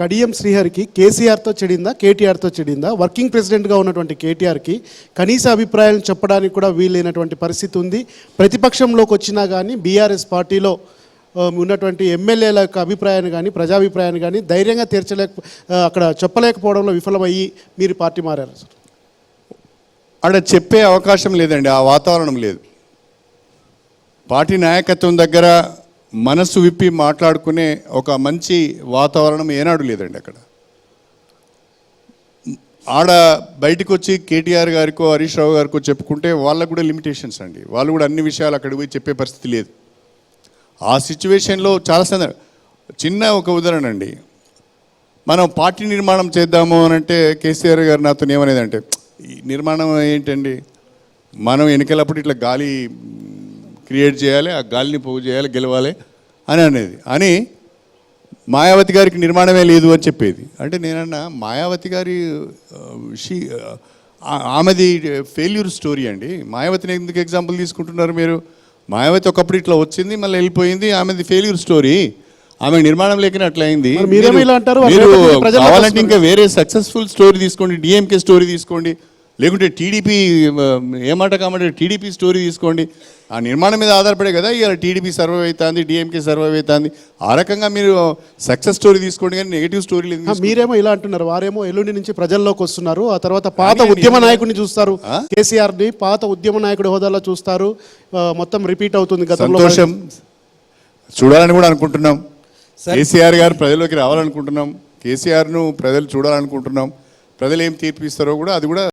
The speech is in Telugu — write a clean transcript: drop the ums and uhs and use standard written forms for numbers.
కడియం శ్రీహరికి కేసీఆర్తో చెడిందా, కేటీఆర్తో చెడిందా? వర్కింగ్ ప్రెసిడెంట్గా ఉన్నటువంటి కేటీఆర్కి కనీస అభిప్రాయాలను చెప్పడానికి కూడా వీలైనటువంటి పరిస్థితి ఉంది. ప్రతిపక్షంలోకి వచ్చినా కానీ బీఆర్ఎస్ పార్టీలో ఉన్నటువంటి ఎమ్మెల్యేల యొక్క అభిప్రాయాన్ని కానీ ప్రజాభిప్రాయాన్ని కానీ ధైర్యంగా అక్కడ చెప్పలేకపోవడంలో విఫలమయ్యి మీరు పార్టీ మారారు సార్. అక్కడ చెప్పే అవకాశం లేదండి, ఆ వాతావరణం లేదు. పార్టీ నాయకత్వం దగ్గర మనసు విప్పి మాట్లాడుకునే ఒక మంచి వాతావరణం ఏనాడు లేదండి. అక్కడ ఆడ బయటకు వచ్చి కేటీఆర్ గారికో హరీష్ రావు గారికో చెప్పుకుంటే వాళ్ళకు కూడా లిమిటేషన్స్ అండి. వాళ్ళు కూడా అన్ని విషయాలు అక్కడికి పోయి చెప్పే పరిస్థితి లేదు. ఆ సిచ్యువేషన్లో చాలా చిన్న ఒక ఉదాహరణ అండి, మనం పార్టీ నిర్మాణం చేద్దాము అని అంటే కేసీఆర్ గారు నాతో ఏమనేదంటే, ఈ నిర్మాణం ఏంటండి, మనం ఎన్నికలప్పుడు ఇట్లా గాలి క్రియేట్ చేయాలి, ఆ గాలిని పోగు చేయాలి, గెలవాలి అని అనేది. అని మాయావతి గారికి నిర్మాణమే లేదు అని చెప్పేది. అంటే నేనన్నా మాయావతి గారి ఆమెది ఫెయిల్యూర్ స్టోరీ అండి. మాయావతిని ఎందుకు ఎగ్జాంపుల్ తీసుకుంటున్నారు మీరు? మాయావతి ఒకప్పుడు ఇట్లా వచ్చింది, మళ్ళీ వెళ్ళిపోయింది, ఆమెది ఫెయిల్యూర్ స్టోరీ. ఆమె నిర్మాణం లేకనే అట్లా అయింది. మీరు కావాలంటే ఇంకా వేరే సక్సెస్ఫుల్ స్టోరీ తీసుకోండి, డిఎంకే స్టోరీ తీసుకోండి, లేకుంటే టీడీపీ ఏమాట కామంటే టీడీపీ స్టోరీ తీసుకోండి. ఆ నిర్మాణం మీద ఆధారపడే కదా ఇవాళ టీడీపీ సర్వైవ్ అవుతుంది, డిఎంకే సర్వైవ్ అవుతుంది. ఆ రకంగా మీరు సక్సెస్ స్టోరీ తీసుకోండి, కానీ నెగిటివ్ స్టోరీ లేదు. మీరేమో ఇలా అంటున్నారు, వారేమో ఎల్లుండి నుంచి ప్రజల్లోకి వస్తున్నారు, ఆ తర్వాత పాత ఉద్యమ నాయకుడిని చూస్తారు, కేసీఆర్ని పాత ఉద్యమ నాయకుడి హోదాలో చూస్తారు, మొత్తం రిపీట్ అవుతుంది. సంతోషం, చూడాలని కూడా అనుకుంటున్నాం. కేసీఆర్ గారు ప్రజల్లోకి రావాలనుకుంటున్నాం, కేసీఆర్ను ప్రజలు చూడాలనుకుంటున్నాం. ప్రజలు ఏం తీర్పు ఇస్తారో కూడా అది కూడా